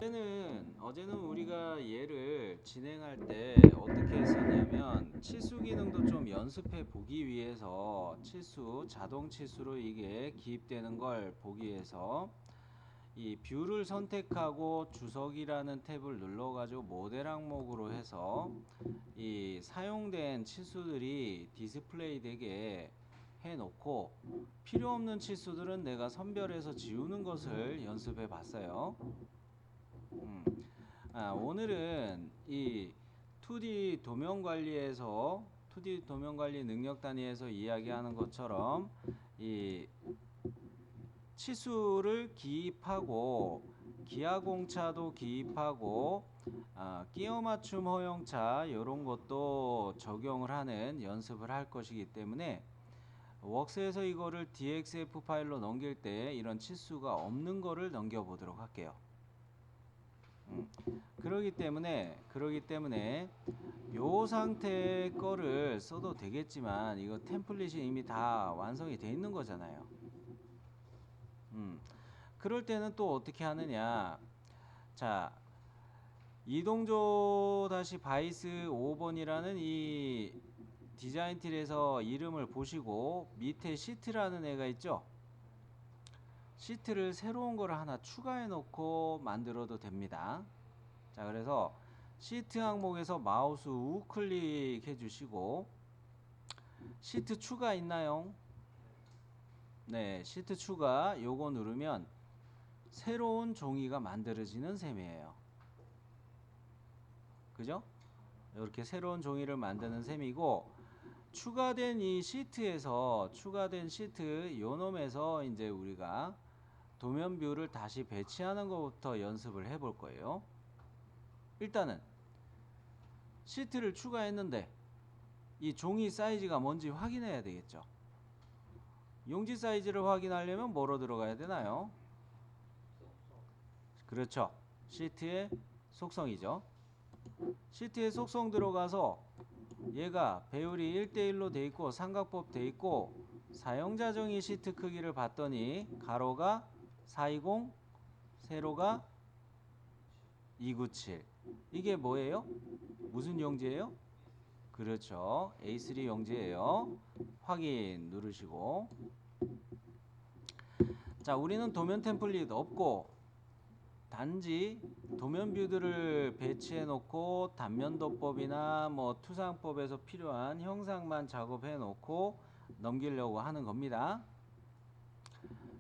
어제는 우리가 얘를 진행할 때 어떻게 했었냐면 치수 기능도 좀 연습해 보기 위해서 자동 치수로 이게 기입되는 걸 보기 위해서 이 뷰를 선택하고 주석이라는 탭을 눌러가지고 모델 항목으로 해서 이 사용된 치수들이 디스플레이 되게 해놓고 필요 없는 치수들은 내가 선별해서 지우는 것을 연습해 봤어요. 오늘은 이 2D 도면 관리에서 2D 도면 관리 능력 단위에서 이야기하는 것처럼 이 치수를 기입하고 기하공차도 기입하고 끼워 맞춤 허용차 이런 것도 적용을 하는 연습을 할 것이기 때문에 웍스에서 이거를 DXF 파일로 넘길 때 이런 치수가 없는 거를 넘겨 보도록 할게요. 그러기 때문에 요 상태 거를 써도 되겠지만 이거 템플릿이 이미 다 완성이 돼 있는 거잖아요. 그럴 때는 또 어떻게 하느냐. 자, 이동조 바이스 5번이라는 이 디자인 틸에서 이름을 보시고 밑에 시트라는 애가 있죠. 시트를 새로운 거를 하나 추가해 놓고 만들어도 됩니다. 자, 그래서 시트 항목에서 마우스 우클릭 해주시고 시트 추가 있나요? 네, 시트 추가 요거 누르면 새로운 종이가 만들어지는 셈이에요. 그죠? 이렇게 새로운 종이를 만드는 셈이고 추가된 이 시트에서 추가된 시트 요놈에서 이제 우리가 도면 뷰를 다시 배치하는 것부터 연습을 해볼 거예요. 일단은 시트를 추가했는데 이 종이 사이즈가 뭔지 확인해야 되겠죠. 용지 사이즈를 확인하려면 뭐로 들어가야 되나요? 그렇죠. 시트의 속성이죠. 시트의 속성 들어가서 얘가 배율이 1대1로 돼 있고 삼각법 돼 있고 사용자 정의 시트 크기를 봤더니 가로가 420, 세로가 297. 이게 뭐예요? 무슨 용지예요? 그렇죠. A3 용지예요. 확인 누르시고. 자, 우리는 도면 템플릿 없고 단지 도면 뷰들을 배치해 놓고 단면도법이나 뭐 투상법에서 필요한 형상만 작업해 놓고 넘기려고 하는 겁니다.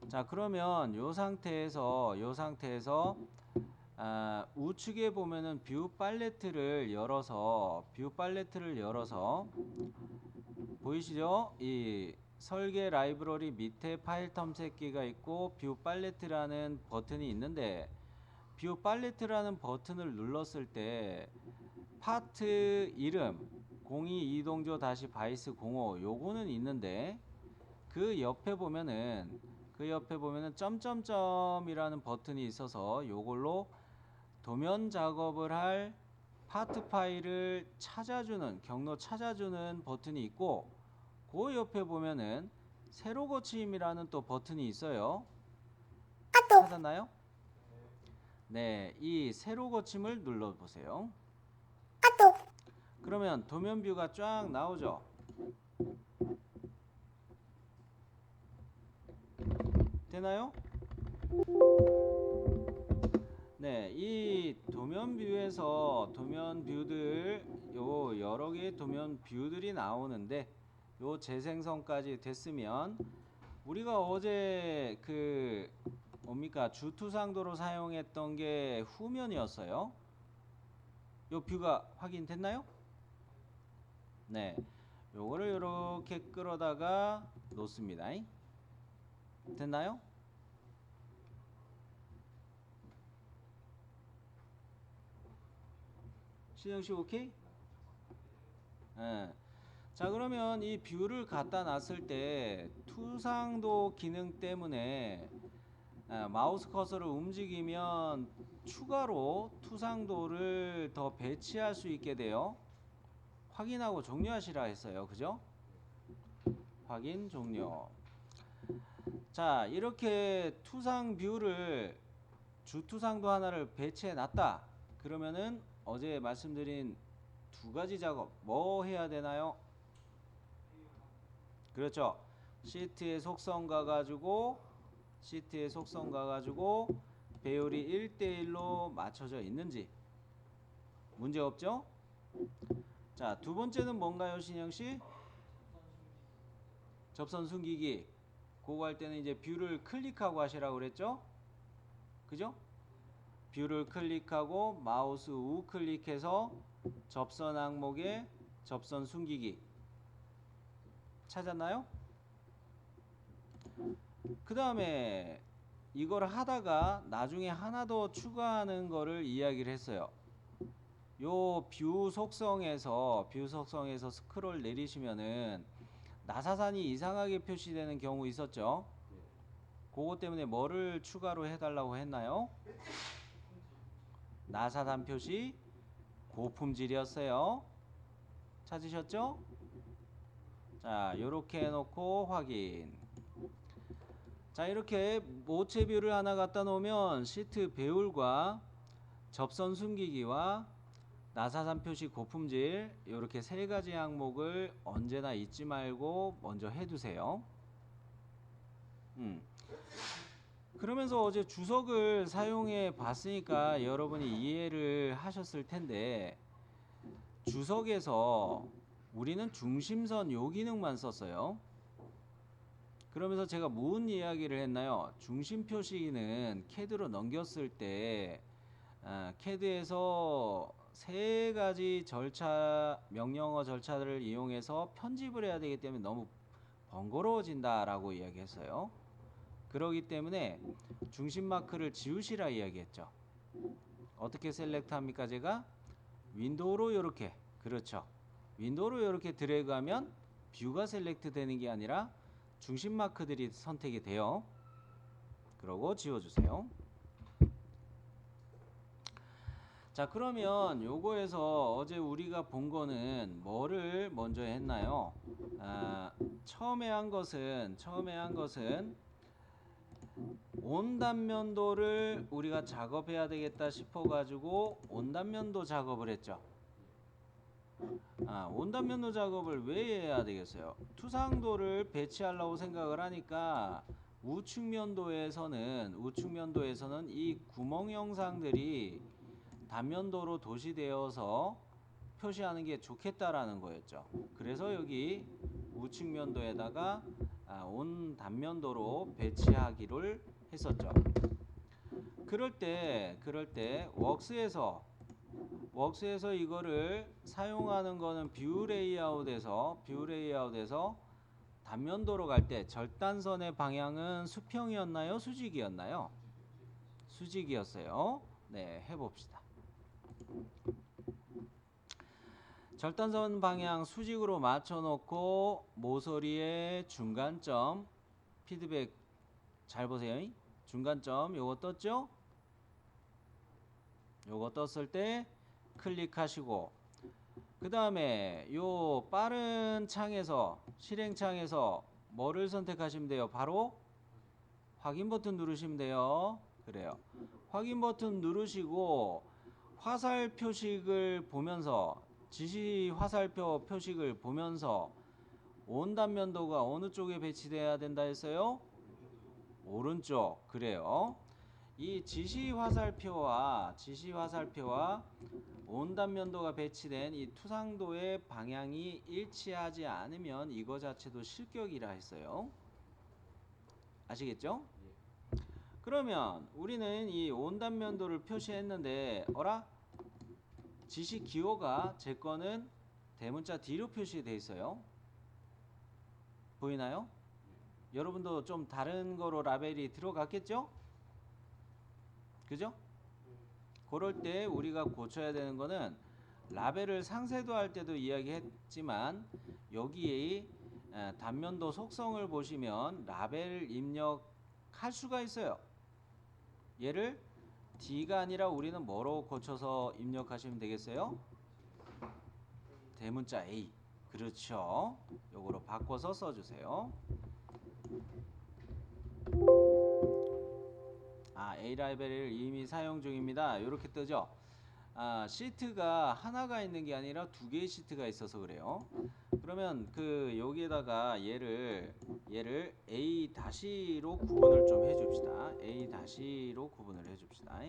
자, 그러면 요 상태에서 우측에 보면은 뷰 팔레트를 열어서 보이시죠? 이 설계 라이브러리 밑에 파일 탐색기가 있고 뷰 팔레트라는 버튼이 있는데 뷰 팔레트라는 버튼을 눌렀을 때 파트 이름 02 이동조 바이스 05 요거는 있는데 그 옆에 보면은 점점점이라는 버튼이 있어서 요걸로 도면 작업을 할 파트 파일을 찾아주는 경로 찾아주는 버튼이 있고 그 옆에 보면은 세로 거침이라는 또 버튼이 있어요. 찾았나요? 네, 이 세로 거침을 눌러 보세요. 그러면 도면 뷰가 쫙 나오죠. 되나요? 네, 이 도면 뷰에서 도면 뷰들 요 여러 개의 도면 뷰들이 나오는데 요 재생성까지 됐으면 우리가 어제 그 뭡니까 주투상도로 사용했던 게 후면이었어요. 요 뷰가 확인됐나요? 네, 요거를 이렇게 끌어다가 놓습니다. 됐나요? 신영씨 오케이? 네. 자, 그러면 이 뷰를 갖다 놨을 때 투상도 기능 때문에 마우스 커서를 움직이면 추가로 투상도를 더 배치할 수 있게 돼요. 확인하고 종료하시라 했어요. 그죠? 확인 종료. 자, 이렇게 투상 뷰를 주투상도 하나를 배치해 놨다. 그러면은 어제 말씀드린 두 가지 작업 뭐 해야 되나요? 그렇죠. 시트의 속성 가가지고 배율이 1대1로 맞춰져 있는지 문제 없죠? 자, 두 번째는 뭔가요, 신영씨? 접선 숨기기. 그거 할 때는 이제 뷰를 클릭하고 하시라고 그랬죠? 그죠? 뷰를 클릭하고 마우스 우클릭해서 접선 항목에 접선 숨기기 찾았나요? 그 다음에 이걸 하다가 나중에 하나 더 추가하는 거를 이야기를 했어요. 요 뷰 속성에서 스크롤 내리시면은 나사산이 이상하게 표시되는 경우 있었죠? 그것 때문에 뭐를 추가로 해달라고 했나요? 나사산 표시 고품질이었어요. 찾으셨죠? 자, 요렇게 해놓고 확인. 자, 이렇게 모체 뷰를 하나 갖다 놓으면 시트 배율과 접선 숨기기와 나사산 표시 고품질 이렇게 세 가지 항목을 언제나 잊지 말고 먼저 해두세요. 그러면서 어제 주석을 사용해 봤으니까 여러분이 이해를 하셨을 텐데, 주석에서 우리는 중심선 요 기능만 썼어요. 그러면서 제가 무슨 이야기를 했나요? 중심 표시는 CAD로 넘겼을 때 CAD에서 세 가지 명령어 절차를 이용해서 편집을 해야 되기 때문에 너무 번거로워진다라고 이야기했어요. 그러기 때문에 중심 마크를 지우시라 이야기했죠. 어떻게 셀렉트 합니까? 제가 윈도우로 이렇게, 그렇죠, 윈도우로 이렇게 드래그하면 뷰가 셀렉트 되는 게 아니라 중심 마크들이 선택이 돼요. 그러고 지워주세요. 자, 그러면 요거에서 어제 우리가 본 거는 뭐를 먼저 했나요? 처음에 한 것은 온단면도를 우리가 작업해야 되겠다 싶어 가지고 온단면도 작업을 했죠. 온단면도 작업을 왜 해야 되겠어요? 투상도를 배치하려고 생각을 하니까 우측면도에서는 이 구멍 형상들이 단면도로 도시되어서 표시하는 게 좋겠다라는 거였죠. 그래서 여기 우측면도에다가 온 단면도로 배치하기를 했었죠. 그럴 때 웍스에서 이거를 사용하는 거는 뷰 레이아웃에서 단면도로 갈 때 절단선의 방향은 수평이었나요? 수직이었나요? 수직이었어요. 네, 해봅시다. 절단선 방향 수직으로 맞춰놓고 모서리의 중간점 피드백 잘 보세요. 중간점 요거 떴죠? 요거 떴을 때 클릭하시고, 그 다음에 요 빠른 창에서 실행창에서 뭐를 선택하시면 돼요? 바로 확인 버튼 누르시면 돼요. 그래요. 확인 버튼 누르시고 화살 표식을 보면서, 지시 화살표 표식을 보면서 온단면도가 어느 쪽에 배치돼야 된다 했어요? 오른쪽. 그래요. 이 지시 화살표와 온단면도가 배치된 이 투상도의 방향이 일치하지 않으면 이거 자체도 실격이라 했어요. 아시겠죠? 그러면 우리는 이 온단면도를 표시했는데, 지시 기호가 제 거는 대문자 D로 표시되어 있어요. 보이나요? 여러분도 좀 다른 거로 라벨이 들어갔겠죠? 그죠? 그럴 때 우리가 고쳐야 되는 거는, 라벨을 상세도 할 때도 이야기했지만 여기에 단면도 속성을 보시면 라벨 입력할 수가 있어요. 얘를 D가 아니라 우리는 뭐로 고쳐서 입력하시면 되겠어요? 대문자 A. 그렇죠. 요거로 바꿔서 써주세요. A 라이브러리를 이미 사용 중입니다. 이렇게 뜨죠. 시트가 하나가 있는 게 아니라 두 개의 시트가 있어서 그래요. 그러면 여기에다가 얘를 A-로 구분을 좀 해줍시다. A-로 구분을 해줍시다.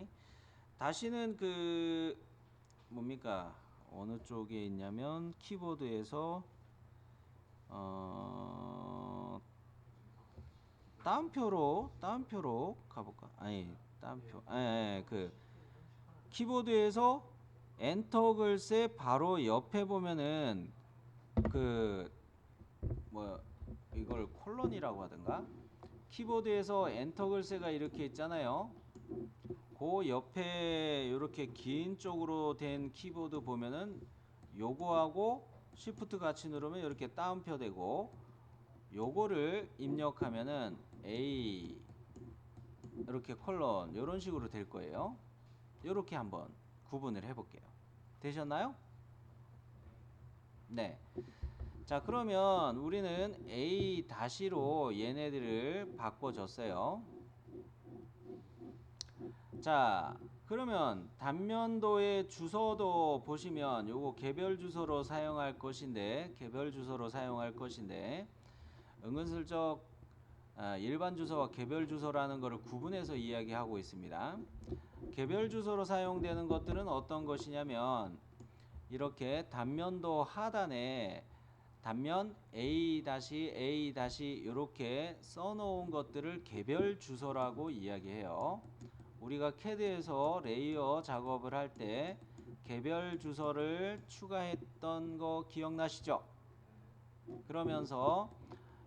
다시는 뭡니까? 어느 쪽에 있냐면 키보드에서 따옴표로 가볼까? 아니 따옴표. 키보드에서 엔터 글씨 바로 옆에 보면은 이걸 콜론이라고 하던가? 키보드에서 엔터 글씨가 이렇게 있잖아요. 그 옆에 이렇게 긴 쪽으로 된 키보드 보면은 요거하고 쉬프트 같이 누르면 이렇게 따옴표 되고, 요거를 입력하면은 A 이렇게 콜론 이런 식으로 될 거예요. 이렇게 한번 구분을 해볼게요. 되셨나요? 네. 자, 그러면 우리는 A-로 얘네들을 바꿔줬어요. 자, 그러면 단면도의 주소도 보시면 요거 개별 주소로 사용할 것인데, 은근슬쩍 일반 주소와 개별 주소라는 것을 구분해서 이야기하고 있습니다. 개별 주소로 사용되는 것들은 어떤 것이냐면, 이렇게 단면도 하단에 단면 A- 이렇게 써놓은 것들을 개별 주소라고 이야기해요. 우리가 CAD에서 레이어 작업을 할 때 개별 주소를 추가했던 거 기억나시죠? 그러면서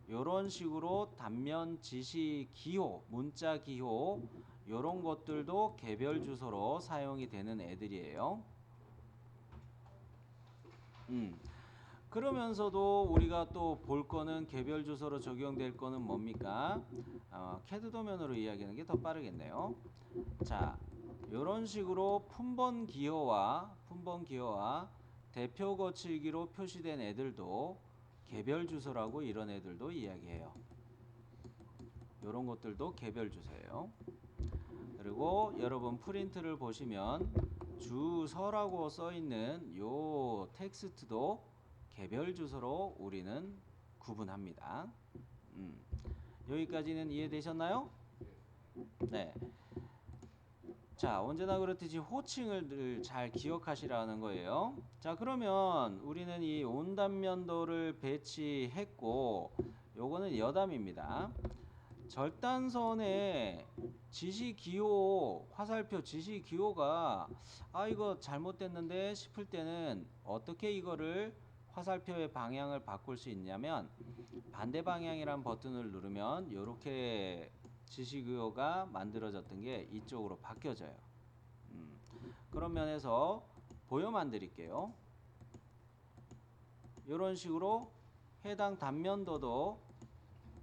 이런 식으로 단면 지시 기호, 문자 기호 이런 것들도 개별 주소로 사용이 되는 애들이에요. 그러면서도 우리가 또 볼 거는 개별 주소로 적용될 거는 뭡니까? CAD 도면으로 이야기하는 게 더 빠르겠네요. 자, 이런 식으로 품번 기호와 대표 거칠기로 표시된 애들도 개별 주소라고, 이런 애들도 이야기해요. 이런 것들도 개별 주소예요. 그리고 여러분 프린트를 보시면 주소라고 써 있는 요 텍스트도 개별 주소로 우리는 구분합니다. 여기까지는 이해되셨나요? 네. 자, 언제나 그렇듯이 호칭을 늘 잘 기억하시라는 거예요. 자, 그러면 우리는 이 온단면도를 배치했고, 요거는 여담입니다. 절단선의 지시기호, 화살표 지시기호가 이거 잘못됐는데 싶을 때는 어떻게 이거를 화살표의 방향을 바꿀 수 있냐면, 반대 방향이란 버튼을 누르면 이렇게 지시기호가 만들어졌던 게 이쪽으로 바뀌어져요. 그런 면에서 보여만 드릴게요. 이런 식으로 해당 단면도도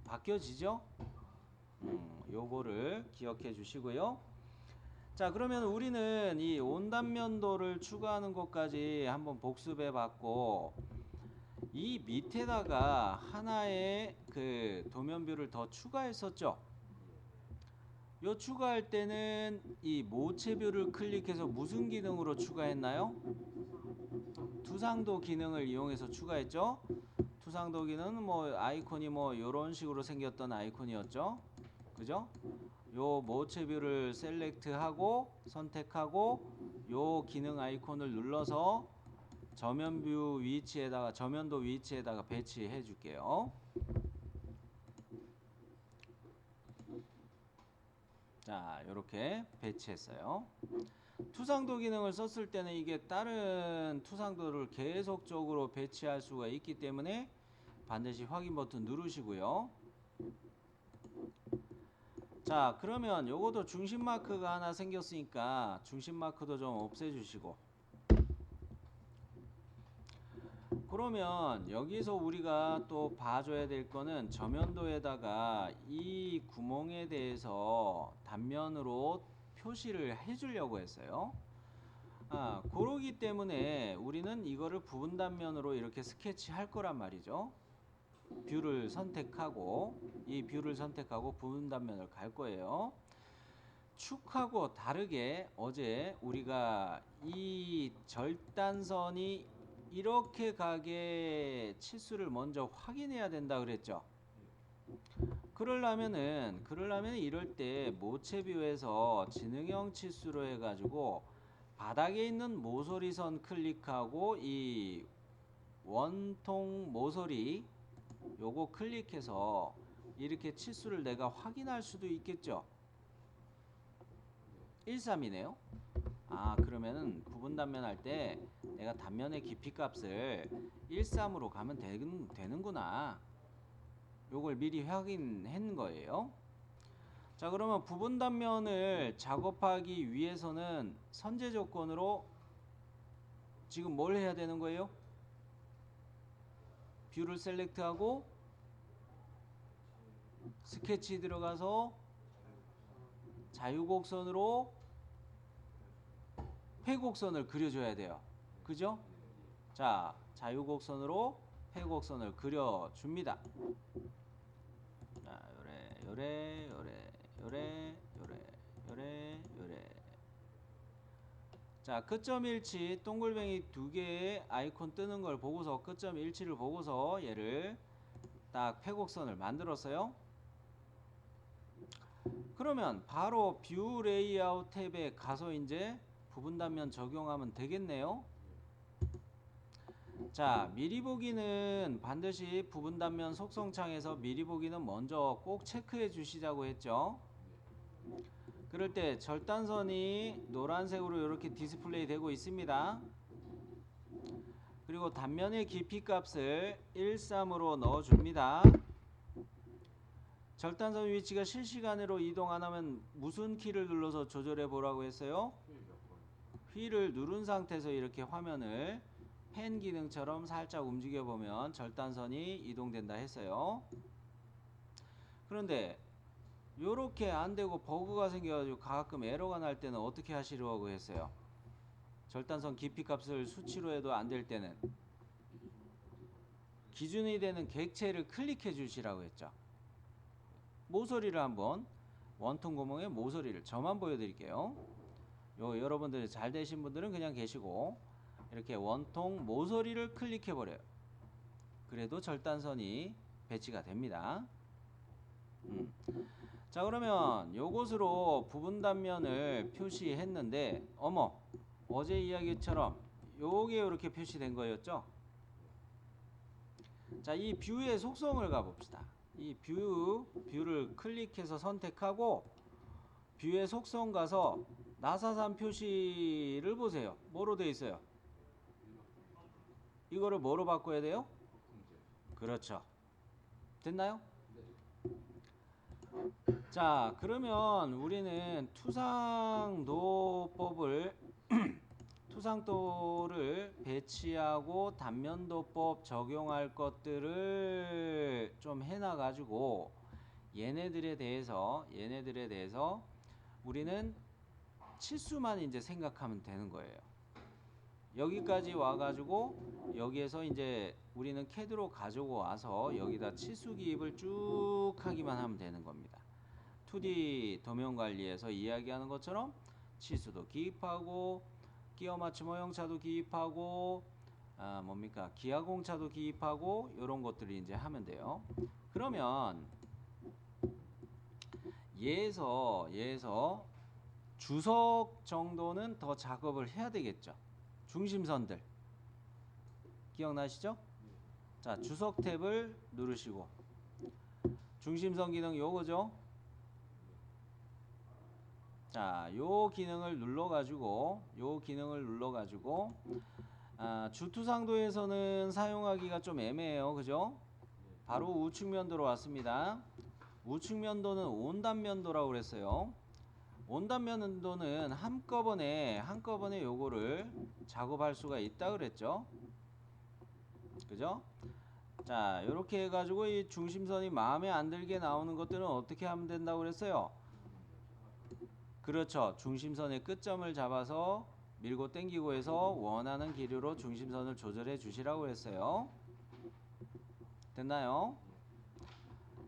바뀌어지죠? 요거를 기억해 주시고요. 자, 그러면 우리는 이 온단면도를 추가하는 것까지 한번 복습해 봤고, 이 밑에다가 하나의 도면뷰를 더 추가했었죠. 요 추가할 때는 이 모체뷰를 클릭해서 무슨 기능으로 추가했나요? 투상도 기능을 이용해서 추가했죠. 투상도 기능은 아이콘이 요런 식으로 생겼던 아이콘이었죠. 그죠? 요 모체뷰를 셀렉트하고 선택하고 요 기능 아이콘을 눌러서 저면도 위치에다가 배치해 줄게요. 자, 이렇게 배치했어요. 투상도 기능을 썼을 때는 이게 다른 투상도를 계속적으로 배치할 수가 있기 때문에 반드시 확인 버튼 누르시고요. 자, 그러면 요것도 중심 마크가 하나 생겼으니까 중심 마크도 좀 없애주시고, 그러면 여기서 우리가 또 봐줘야 될 거는 저면도에다가 이 구멍에 대해서 단면으로 표시를 해주려고 했어요. 그러기 때문에 우리는 이거를 부분 단면으로 이렇게 스케치 할 거란 말이죠. 뷰를 선택하고 부분 단면을 갈 거예요. 축하고 다르게 어제 우리가 이 절단선이 이렇게 가게 치수를 먼저 확인해야 된다 그랬죠. 그러려면은 이럴 때 모체뷰에서 지능형 치수로 해가지고 바닥에 있는 모서리선 클릭하고 이 원통 모서리 요거 클릭해서 이렇게 치수를 내가 확인할 수도 있겠죠. 13이네요. 아, 그러면은 부분 단면 할 때 내가 단면의 깊이 값을 13으로 가면 되는구나. 요걸 미리 확인한 거예요. 자, 그러면 부분 단면을 작업하기 위해서는 선제 조건으로 지금 뭘 해야 되는 거예요? 뷰를 셀렉트하고 스케치 들어가서 자유곡선으로 회곡선을 그려줘야 돼요. 그죠? 자, 자유곡선으로 회곡선을 그려줍니다. 자, 요래. 자, 끝점 일치 동글뱅이 두 개의 아이콘 뜨는 걸 보고서 끝점 일치를 보고서 얘를 딱 회곡선을 만들었어요. 그러면 바로 뷰 레이아웃 탭에 가서 이제 부분 단면 적용하면 되겠네요. 자, 미리 보기는 반드시 부분 단면 속성창에서 미리 보기는 먼저 꼭 체크해 주시자고 했죠. 그럴 때 절단선이 노란색으로 이렇게 디스플레이 되고 있습니다. 그리고 단면의 깊이 값을 13으로 넣어 줍니다. 절단선 위치가 실시간으로 이동 안 하면 무슨 키를 눌러서 조절해 보라고 했어요? 휠을 누른 상태에서 이렇게 화면을 펜 기능처럼 살짝 움직여 보면 절단선이 이동된다 했어요. 그런데 요렇게 안 되고 버그가 생겨가지고 가끔 에러가 날 때는 어떻게 하시려고 했어요? 절단선 깊이 값을 수치로 해도 안 될 때는 기준이 되는 객체를 클릭해 주시라고 했죠. 모서리를 한번 원통 구멍의 모서리를 저만 보여드릴게요. 여러분들 잘 되신 분들은 그냥 계시고 이렇게 원통 모서리를 클릭해 버려요. 그래도 절단선이 배치가 됩니다. 자, 그러면 요것으로 부분 단면을 표시했는데 어머, 어제 이야기처럼 요게 이렇게 표시된 거였죠. 자, 이 뷰의 속성을 가봅시다. 이 뷰를 클릭해서 선택하고 뷰의 속성 가서 나사산 표시를 보세요. 뭐로 되어 있어요? 이거를 뭐로 바꿔야 돼요? 그렇죠. 됐나요? 자, 그러면 우리는 투상도법을 투상도를 배치하고 단면도법 적용할 것들을 좀 해놔 가지고 얘네들에 대해서 우리는 치수만 이제 생각하면 되는 거예요. 여기까지 와가지고 여기에서 이제 우리는 CAD로 가지고 와서 여기다 치수 기입을 쭉 하기만 하면 되는 겁니다. 2D 도면 관리에서 이야기하는 것처럼 치수도 기입하고 끼워 맞춤 허용차도 기입하고 뭡니까 기하공차도 기입하고 이런 것들을 이제 하면 돼요. 그러면 얘에서 주석 정도는 더 작업을 해야 되겠죠. 중심선들 기억나시죠? 자, 주석 탭을 누르시고 중심선 기능 요거죠. 자, 요 기능을 눌러가지고 주투상도에서는 사용하기가 좀 애매해요. 그죠? 바로 우측면도로 왔습니다. 우측면도는 온단면도라고 그랬어요. 온단면도는 한꺼번에 요거를 작업할 수가 있다 그랬죠. 그죠? 자, 요렇게 해가지고 이 중심선이 마음에 안 들게 나오는 것들은 어떻게 하면 된다고 그랬어요? 그렇죠. 중심선의 끝점을 잡아서 밀고 당기고 해서 원하는 길이로 중심선을 조절해 주시라고 했어요. 됐나요?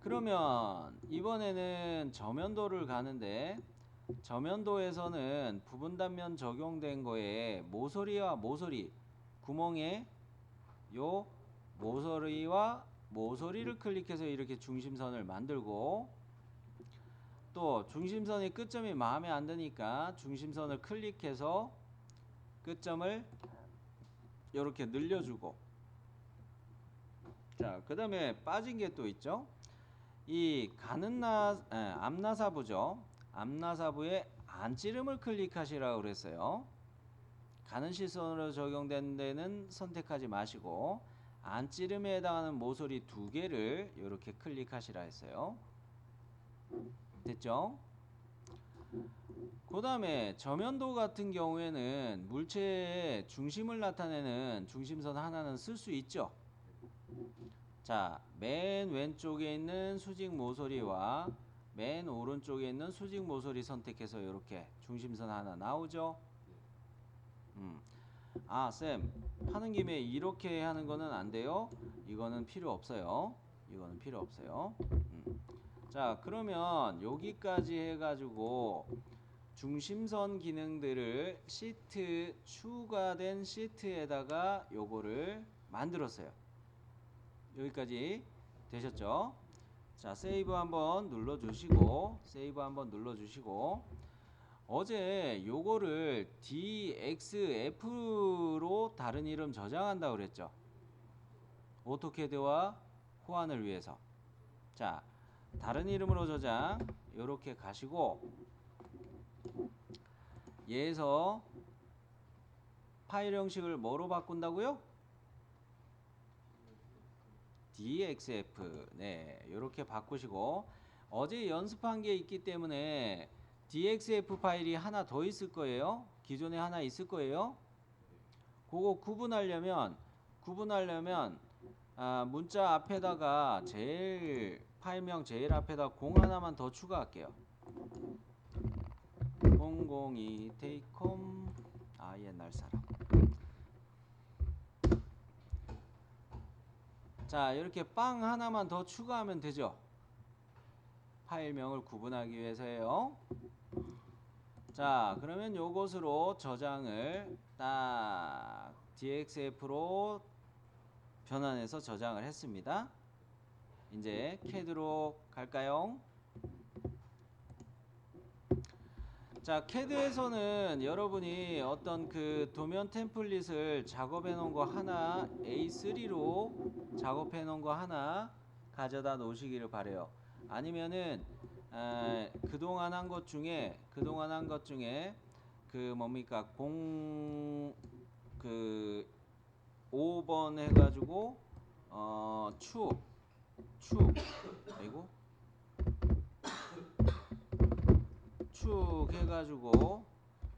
그러면 이번에는 저면도를 가는데 저면도에서는 부분 단면 적용된 거에 모서리와 모서리 구멍에 요 모서리와 모서리를 클릭해서 이렇게 중심선을 만들고, 또 중심선의 끝점이 마음에 안 드니까 중심선을 클릭해서 끝점을 이렇게 늘려주고, 자, 그 다음에 빠진 게 또 있죠. 이 앞나사부죠. 앞나사부에 안찌름을 클릭하시라고 그랬어요. 가는 시선으로 적용된 데는 선택하지 마시고 안찌름에 해당하는 모서리 두 개를 이렇게 클릭하시라 했어요. 됐죠? 그 다음에 저면도 같은 경우에는 물체의 중심을 나타내는 중심선 하나는 쓸 수 있죠. 자, 맨 왼쪽에 있는 수직 모서리와 맨 오른쪽에 있는 수직 모서리 선택해서 이렇게 중심선 하나 나오죠. 아, 쌤, 하는 김에 이렇게 하는 거는 안 돼요? 이거는 필요 없어요. 이거는 필요 없어요. 자, 그러면 여기까지 해가지고 중심선 기능들을 시트, 추가된 시트에다가 요거를 만들었어요. 여기까지 되셨죠? 자, 세이브 한번 눌러주시고, 어제 요거를 DXF로 다른 이름 저장한다고 그랬죠? 오토캐드와 호환을 위해서. 자, 다른 이름으로 저장 요렇게 가시고, 얘에서 파일 형식을 뭐로 바꾼다고요? DXF. 네, 요렇게 바꾸시고, 어제 연습한 게 있기 때문에 DXF 파일이 하나 더 있을 거예요. 기존에 하나 있을 거예요. 그거 구분하려면 문자 앞에다가 파일명 제일 앞에다 0 하나만 더 추가할게요. 002 테이콤 옛날 사람. 자, 이렇게 빵 하나만 더 추가하면 되죠. 파일명을 구분하기 위해서예요. 자, 그러면 요것으로 저장을 딱 DXF로 변환해서 저장을 했습니다. 이제 CAD로 갈까요? 자, CAD에서는 여러분이 어떤 그 도면 템플릿을 작업해 놓은 거 하나, A3로 작업해 놓은 거 하나 가져다 놓으시기를 바래요. 아니면은 그동안 한 것 중에 그 뭡니까 5번 해가지고 축 해가지고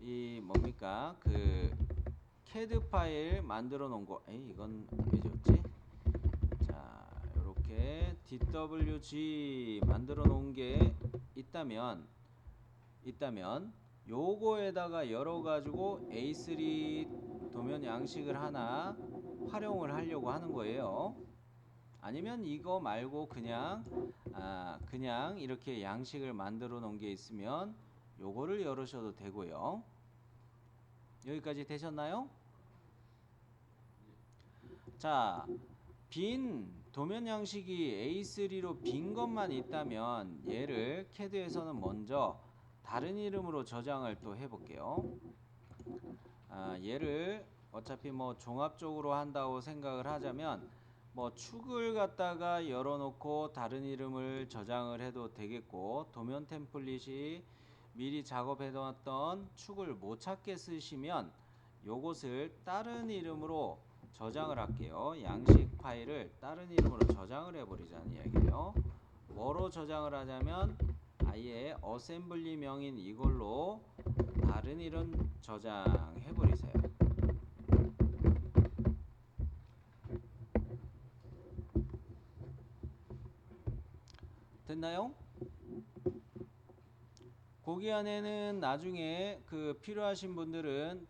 이 뭡니까 그 CAD 파일 만들어 놓은 거, 이건 왜 줬지? 자, 요렇게 DWG 만들어 놓은 게 있다면 요거에다가 열어 가지고 A3 도면 양식을 하나 활용을 하려고 하는 거예요. 아니면 이거 말고 그냥 이렇게 양식을 만들어 놓은 게 있으면 요거를 열으셔도 되고요. 여기까지 되셨나요? 자, 빈 도면 양식이 A3로 빈 것만 있다면 얘를 CAD에서는 먼저 다른 이름으로 저장을 또 해볼게요. 얘를 어차피 뭐 종합적으로 한다고 생각을 하자면 뭐 축을 갖다가 열어놓고 다른 이름을 저장을 해도 되겠고, 도면 템플릿이 미리 작업해뒀던 축을 못 찾게 쓰시면 요것을 다른 이름으로 저장을 할게요. 양식 파일을 다른 이름으로 저장을 해버리자는 이야기예요. 뭐로 저장을 하자면 아예 어셈블리 명인 이걸로 다른 이름 저장해버리세요. 됐나요? 거기 안에는 나중에 그 필요하신 분들은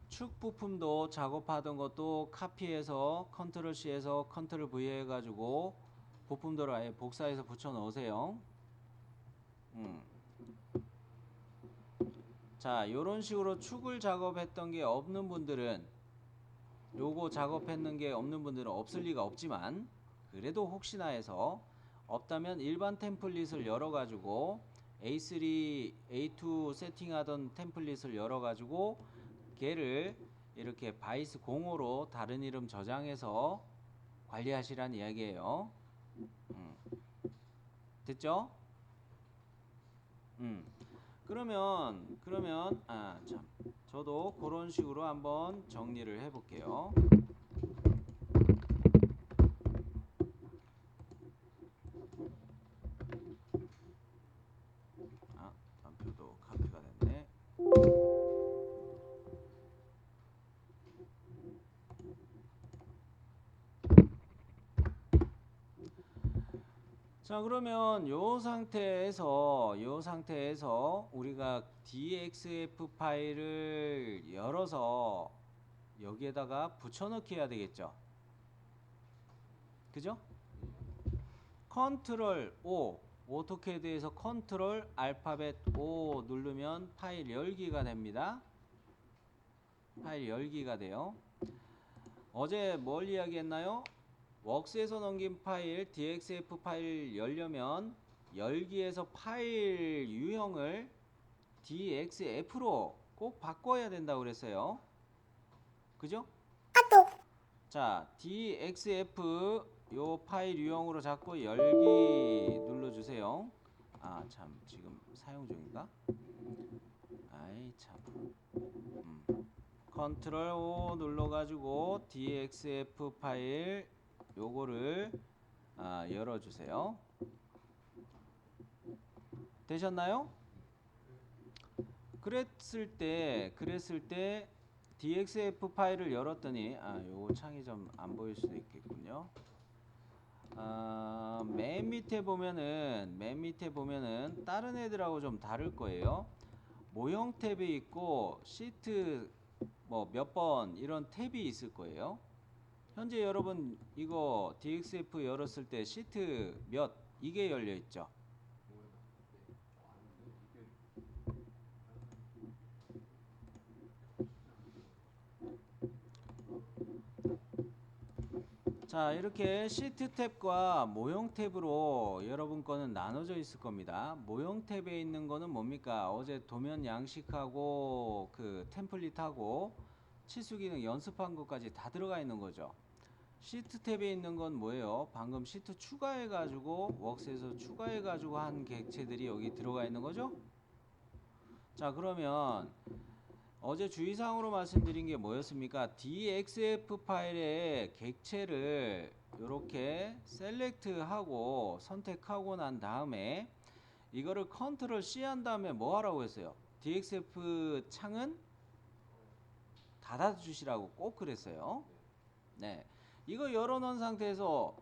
축 부품도 작업하던 것도 카피해서 컨트롤 C에서 컨트롤 V 해가지고 부품들을 아예 복사해서 붙여 넣으세요. 자, 요런 식으로 축을 작업했던 게 없는 분들은, 요거 작업했는 게 없는 분들은 없을 리가 없지만, 그래도 혹시나 해서 없다면 일반 템플릿을 열어가지고 A3, A2 세팅하던 템플릿을 열어가지고 걔를 이렇게 바이스 05로 다른 이름 저장해서 관리하시란 이야기예요. 됐죠? 그러면 참, 저도 그런 식으로 한번 정리를 해볼게요. 단표도 카피가 됐네. 자, 그러면 요 상태에서 우리가 DXF 파일을 열어서 여기에다가 붙여넣기 해야 되겠죠. 그죠? 컨트롤 O, 오토캐드에서 컨트롤 알파벳 O 누르면 파일 열기가 됩니다. 파일 열기가 돼요. 어제 뭘 이야기했나요? 웍스에서 넘긴 파일, DXF 파일 열려면 열기에서 파일 유형을 DXF로 꼭 바꿔야 된다고 그랬어요. 그죠? 자, DXF 요 파일 유형으로 잡고 열기 눌러주세요. 참, 지금 사용 중인가? 아이 참. 컨트롤 O 눌러가지고 DXF 파일 요거를 열어주세요. 되셨나요? 그랬을 때 DXF 파일을 열었더니 요 창이 좀 안 보일 수도 있겠군요. 맨 밑에 보면은 다른 애들하고 좀 다를 거예요. 모형 탭이 있고 시트 뭐 몇 번 이런 탭이 있을 거예요. 현재 여러분 이거 DXF 열었을 때 시트 몇 이게 열려 있죠. 자, 이렇게 시트 탭과 모형 탭으로 여러분 거는 나눠져 있을 겁니다. 모형 탭에 있는 거는 뭡니까? 어제 도면 양식하고 그 템플릿하고 치수 기능 연습한 것까지 다 들어가 있는 거죠. 시트 탭에 있는 건 뭐예요? 방금 시트 추가해 가지고 웍스에서 추가해 가지고 한 객체들이 여기 들어가 있는 거죠. 자, 그러면 어제 주의사항으로 말씀드린 게 뭐였습니까? DXF 파일의 객체를 이렇게 셀렉트하고 선택하고 난 다음에 이거를 컨트롤 C 한 다음에 뭐 하라고 했어요? DXF 창은 닫아 주시라고 꼭 그랬어요. 네. 이거 열어놓은 상태에서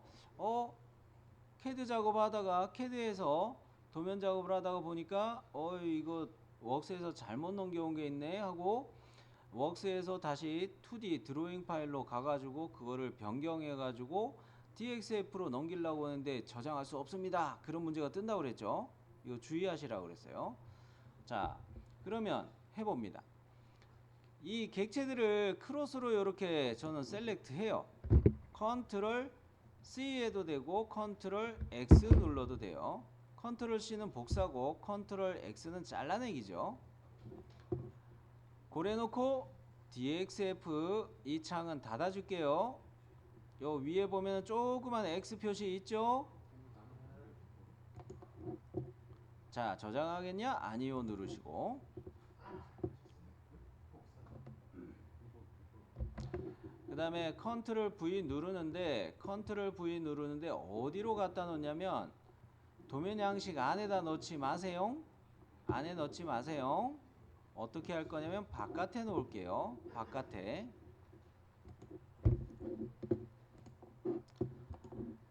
캐드 작업하다가 캐드에서 도면 작업을 하다가 보니까 이거 웍스에서 잘못 넘겨온 게 있네 하고 웍스에서 다시 2D 드로잉 파일로 가가지고 그거를 변경해 가지고 DXF로 넘기려고 하는데 저장할 수 없습니다. 그런 문제가 뜬다고 그랬죠. 이거 주의하시라고 그랬어요. 자, 그러면 해봅니다. 이 객체들을 크로스로 이렇게 저는 셀렉트 해요. 컨트롤 C 해도 되고 컨트롤 X 눌러도 돼요. 컨트롤 C는 복사고 컨트롤 X는 잘라내기죠. 고래놓고 DXF 이 창은 닫아줄게요. 요 위에 보면 조그만 X 표시 있죠? 자, 저장하겠냐? 아니요 누르시고 그 다음에 컨트롤 V 누르는데 어디로 갖다 놓냐면 도면 양식 안에다 넣지 마세요. 안에 넣지 마세요. 어떻게 할 거냐면 바깥에 놓을게요. 바깥에.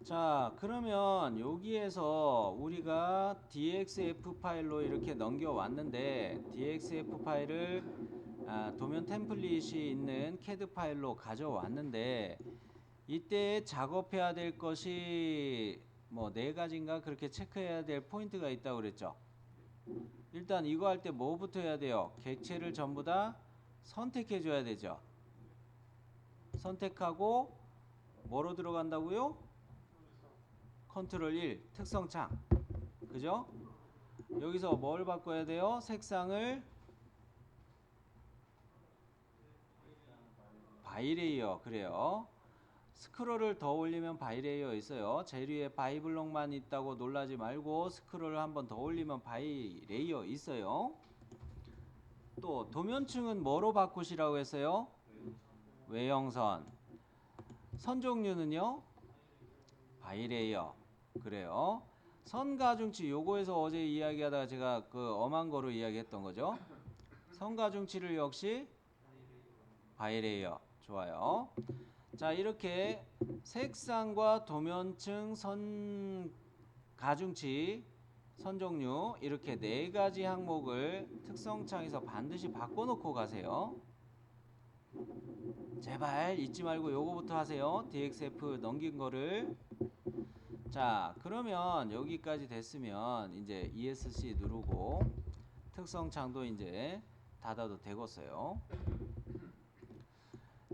자, 그러면 여기에서 우리가 DXF 파일로 이렇게 넘겨왔는데 DXF 파일을 도면 템플릿이 있는 CAD 파일로 가져왔는데 이때 작업해야 될 것이 뭐 4가지인가 그렇게 체크해야 될 포인트가 있다고 그랬죠. 일단 이거 할 때 뭐부터 해야 돼요? 객체를 전부 다 선택해 줘야 되죠. 선택하고 뭐로 들어간다고요? 컨트롤 1 특성창. 그죠? 여기서 뭘 바꿔야 돼요? 색상을 바이레이어. 그래요. 스크롤을 더 올리면 바이레이어 있어요. 제일 위에 바이블록만 있다고 놀라지 말고 스크롤을 한번 더 올리면 바이레이어 있어요. 또 도면층은 뭐로 바꾸시라고 했어요? 외형선. 선 종류는요? 바이레이어. 그래요. 선 가중치 요거에서 어제 이야기하다가 제가 그 엄한 거로 이야기했던 거죠. 선 가중치를 역시 바이레이어. 좋아요. 자, 이렇게 색상과 도면층, 선 가중치, 선 종류 이렇게 네 가지 항목을 특성창에서 반드시 바꿔놓고 가세요. 제발 잊지 말고 요거부터 하세요. DXF 넘긴 거를. 자, 그러면 여기까지 됐으면 이제 ESC 누르고 특성창도 이제 닫아도 되겠어요.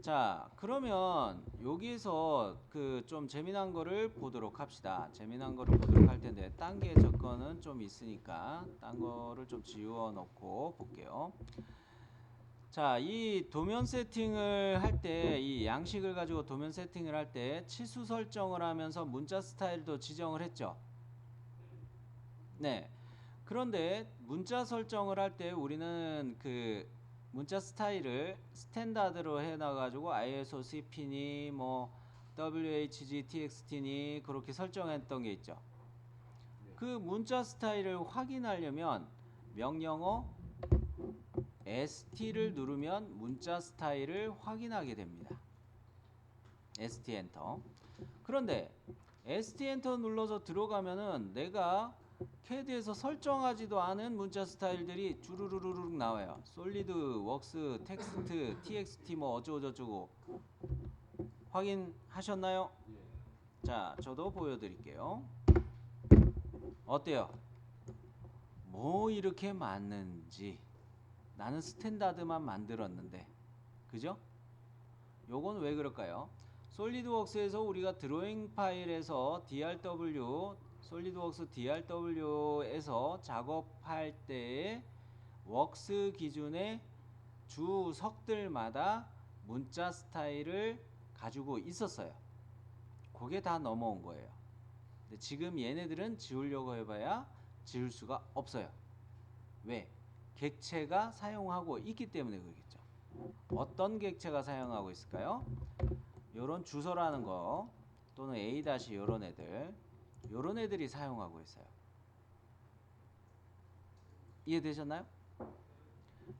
자, 그러면 여기에서 그 좀 재미난 거를 보도록 합시다. 재미난 거를 보도록 할 텐데 단계 접근은 좀 있으니까 딴 거를 좀 지워 놓고 볼게요. 자, 이 도면 세팅을 할 때, 이 양식을 가지고 도면 세팅을 할 때 치수 설정을 하면서 문자 스타일도 지정을 했죠. 네. 그런데 문자 설정을 할 때 우리는 그 문자 스타일을 스탠다드로 해놔가지고 ISO CP니 뭐 WHG TXT니 그렇게 설정했던 게 있죠. 그 문자 스타일을 확인하려면 명령어 ST를 누르면 문자 스타일을 확인하게 됩니다. ST 엔터. 그런데 ST 엔터 눌러서 들어가면은 내가 CAD에서 설정하지도 않은 문자 스타일들이 주르르르륵 나와요. 솔리드, 웍스, 텍스트, TXT 뭐 어쩌고저쩌고. 확인하셨나요? 자, 저도 보여드릴게요. 어때요? 뭐 이렇게 많은지. 나는 스탠다드만 만들었는데. 그죠? 요건 왜 그럴까요? 솔리드웍스에서 우리가 드로잉 파일에서 DRW, 솔리드웍스 DRW에서 작업할 때의 웍스 기준의 주석들마다 문자 스타일을 가지고 있었어요. 그게 다 넘어온 거예요. 근데 지금 얘네들은 지우려고 해봐야 지울 수가 없어요. 왜? 객체가 사용하고 있기 때문에 그러겠죠. 어떤 객체가 사용하고 있을까요? 요런 주소라는 거 또는 A- 요런 애들, 요런 애들이 사용하고 있어요. 이해되셨나요?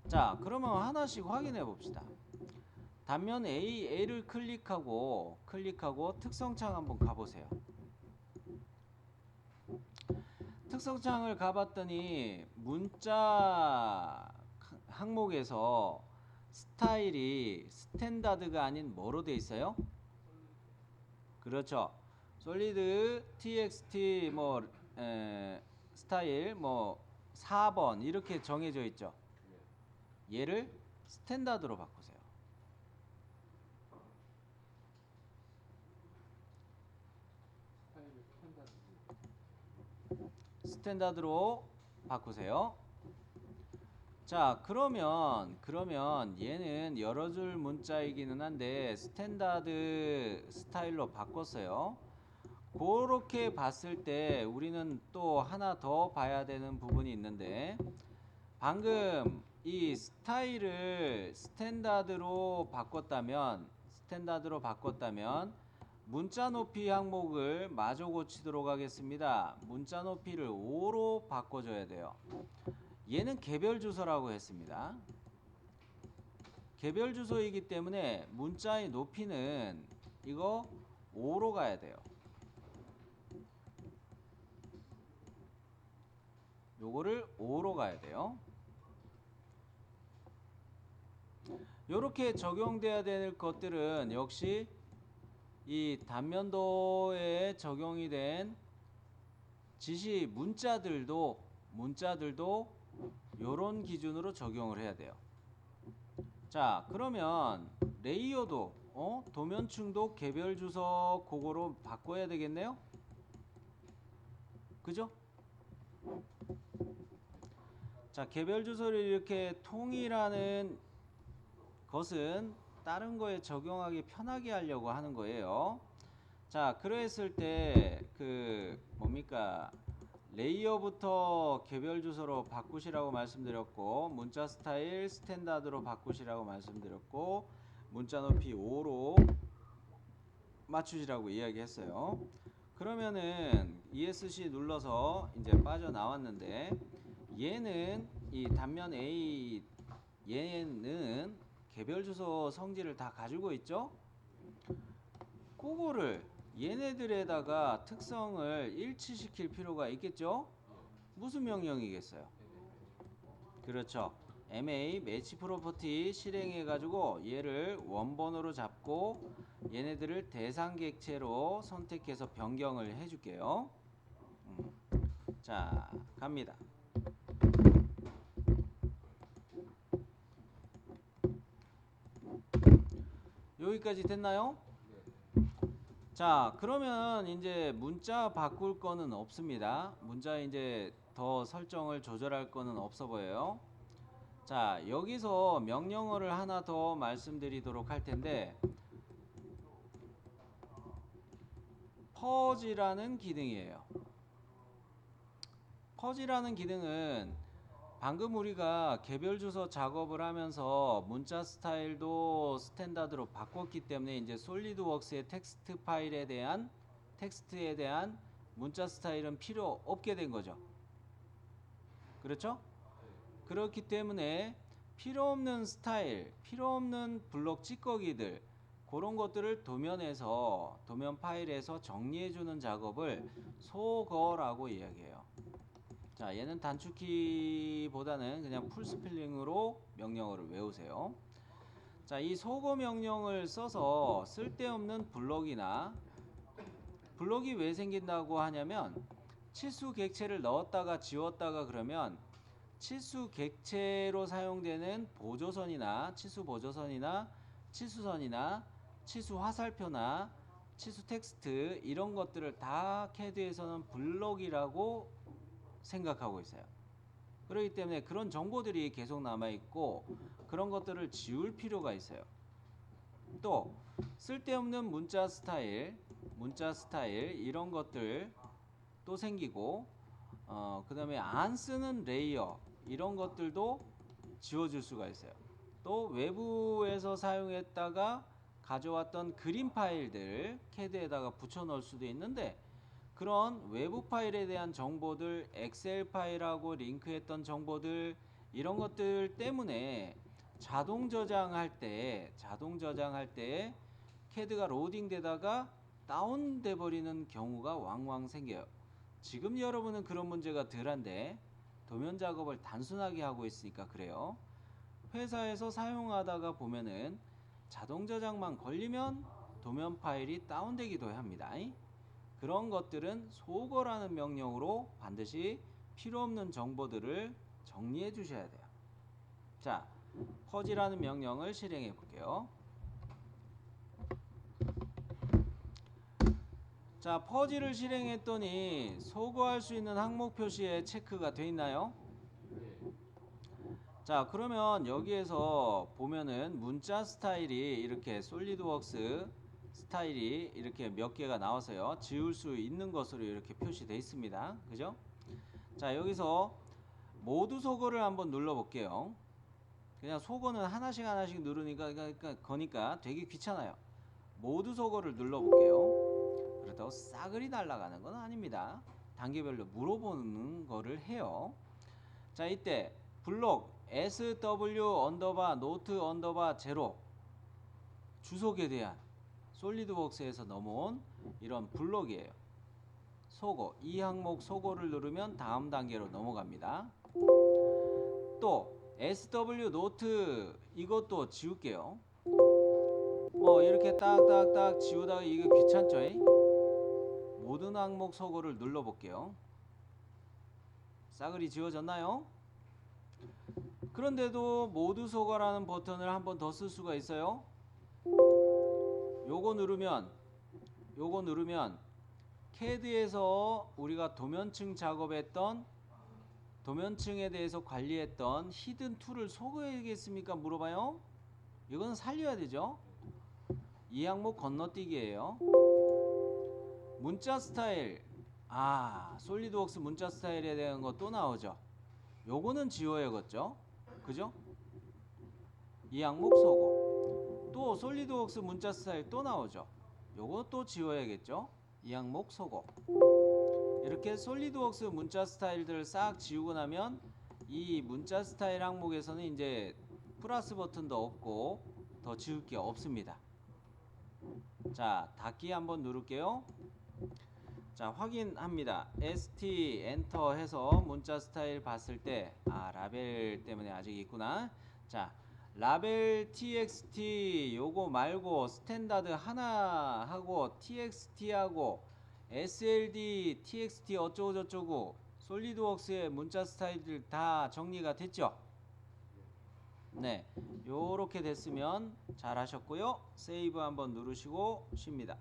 자, 그러면 하나씩 확인해 봅시다. 단면 A를 클릭하고 특성창 한번 가보세요. 특성창을 가봤더니 문자 항목에서 스타일이 스탠다드가 아닌 뭐로 돼 있어요? 그렇죠. 솔리드 txt 뭐 스타일 뭐 4번 이렇게 정해져 있죠. 얘를 스탠다드로 바꾸세요. 스탠다드로 바꾸세요. 자, 그러면 얘는 여러 줄 문자이기는 한데 스탠다드 스타일로 바꿨어요. 그렇게 봤을 때 우리는 또 하나 더 봐야 되는 부분이 있는데, 방금 이 스타일을 스탠다드로 바꿨다면 문자 높이 항목을 마저 고치도록 하겠습니다. 문자 높이를 5로 바꿔줘야 돼요. 얘는 개별 주소라고 했습니다. 개별 주소이기 때문에 문자의 높이는 이거 5로 가야 돼요. 요거를 5로 가야 돼요. 요렇게 적용돼야 될 것들은 역시 이 단면도에 적용이 된 지시 문자들도 요런 기준으로 적용을 해야 돼요. 자, 그러면 레이어도 도면층도 개별 주소 그거로 바꿔야 되겠네요. 그죠? 자, 개별 주소를 이렇게 통일하는 것은 다른 거에 적용하기 편하게 하려고 하는 거예요. 자, 그랬을 때 그 뭡니까? 레이어부터 개별 주소로 바꾸시라고 말씀드렸고, 문자 스타일 스탠다드로 바꾸시라고 말씀드렸고, 문자 높이 5로 맞추시라고 이야기했어요. 그러면은 ESC 눌러서 이제 빠져나왔는데, 얘는 이 단면 A, 얘는 개별 주소 성질을 다 가지고 있죠? 그거를 얘네들에다가 특성을 일치시킬 필요가 있겠죠? 무슨 명령이겠어요? 그렇죠. MA 매치 프로퍼티 실행해 가지고 얘를 원본으로 잡고 얘네들을 대상 객체로 선택해서 변경을 해 줄게요. 자, 갑니다. 여기까지 됐나요? 자, 그러면 이제 문자 바꿀 거는 없습니다. 문자 이제 더 설정을 조절할 거는 없어 보여요. 자, 여기서 명령어를 하나 더 말씀드리도록 할 텐데, 퍼지라는 기능이에요. 퍼지라는 기능은 방금 우리가 개별 주소 작업을 하면서 문자 스타일도 스탠다드로 바꿨기 때문에 이제 솔리드웍스의 텍스트에 대한 문자 스타일은 필요 없게 된 거죠. 그렇죠? 그렇기 때문에 필요 없는 스타일, 필요 없는 블록 찌꺼기들, 그런 것들을 도면 파일에서 정리해 주는 작업을 소거라고 이야기해요. 자, 얘는 단축키보다는 그냥 풀스펠링으로 명령어를 외우세요. 자, 이 소거 명령을 써서 쓸데없는 블록이 왜 생긴다고 하냐면, 치수 객체를 넣었다가 지웠다가 그러면 치수 객체로 사용되는 보조선이나 치수 보조선이나 치수선이나 치수 화살표나 치수 텍스트 이런 것들을 다 캐드에서는 블록이라고 생각하고 있어요. 그렇기 때문에 그런 정보들이 계속 남아있고 그런 것들을 지울 필요가 있어요. 또 쓸데없는 문자 스타일 이런 것들 또 생기고, 그 다음에 안 쓰는 레이어 이런 것들도 지워줄 수가 있어요. 또 외부에서 사용했다가 가져왔던 그림 파일들 캐드에다가 붙여 넣을 수도 있는데, 그런 외부 파일에 대한 정보들, 엑셀 파일하고 링크했던 정보들 이런 것들 때문에 자동 저장할 때 캐드가 로딩 되다가 다운돼 버리는 경우가 왕왕 생겨요. 지금 여러분은 그런 문제가 덜한데 도면 작업을 단순하게 하고 있으니까 그래요. 회사에서 사용하다가 보면은 자동 저장만 걸리면 도면 파일이 다운되기도 합니다. 그런 것들은 소거라는 명령으로 반드시 필요 없는 정보들을 정리해 주셔야 돼요. 자, 퍼지라는 명령을 실행해 볼게요. 자, 퍼지를 실행했더니 소거할 수 있는 항목 표시에 체크가 돼 있나요? 자, 그러면 여기에서 보면은 문자 스타일이 이렇게 솔리드웍스 스타일이 이렇게 몇 개가 나와서요. 지울 수 있는 것으로 이렇게 표시되어 있습니다. 그죠? 자, 여기서 모두 소거를 한번 눌러 볼게요. 그냥 소거는 하나씩 거니까 되게 귀찮아요. 모두 소거를 눌러 볼게요. 그렇다고 싸그리 날아가는 건 아닙니다. 단계별로 물어보는 거를 해요. 자, 이때 블록 sw_note_0 주소에 대한 솔리드웍스에서 넘어온 이런 블록이에요. 소거, 이 항목 소거를 누르면 다음 단계로 넘어갑니다. 또 swnote 이것도 지울게요. 뭐 이렇게 딱딱딱 지우다가 이게 귀찮죠? 모든 항목 소거를 눌러볼게요. 싸그리 지워졌나요? 그런데도 모두 소거라는 버튼을 한 번 더 쓸 수가 있어요. 요거 누르면 CAD에서 우리가 도면층 작업했던 도면층에 대해서 관리했던 히든 툴을 소거해야겠습니까? 물어봐요. 이건 살려야 되죠. 이 항목 건너뛰기예요. 문자 스타일. 솔리드웍스 문자 스타일에 대한 거 또 나오죠. 요거는 지워야겠죠. 그죠? 이 항목 소거. 또 솔리드웍스 문자 스타일 또 나오죠. 요거 또 지워야겠죠. 이 항목 소거. 이렇게 솔리드웍스 문자 스타일들을 싹 지우고 나면 이 문자 스타일 항목에서는 이제 플러스 버튼도 없고 더 지울 게 없습니다. 자, 닫기 한번 누를게요. 자, 확인합니다. ST 엔터 해서 문자 스타일 봤을 때 라벨 때문에 아직 있구나. 자, 라벨 txt 요거 말고 스탠다드 하나 하고 txt하고 SLD txt 어쩌고 저쩌고 솔리드웍스의 문자 스타일들 다 정리가 됐죠? 네, 요렇게 됐으면 잘 하셨고요. 세이브 한번 누르시고 쉽니다.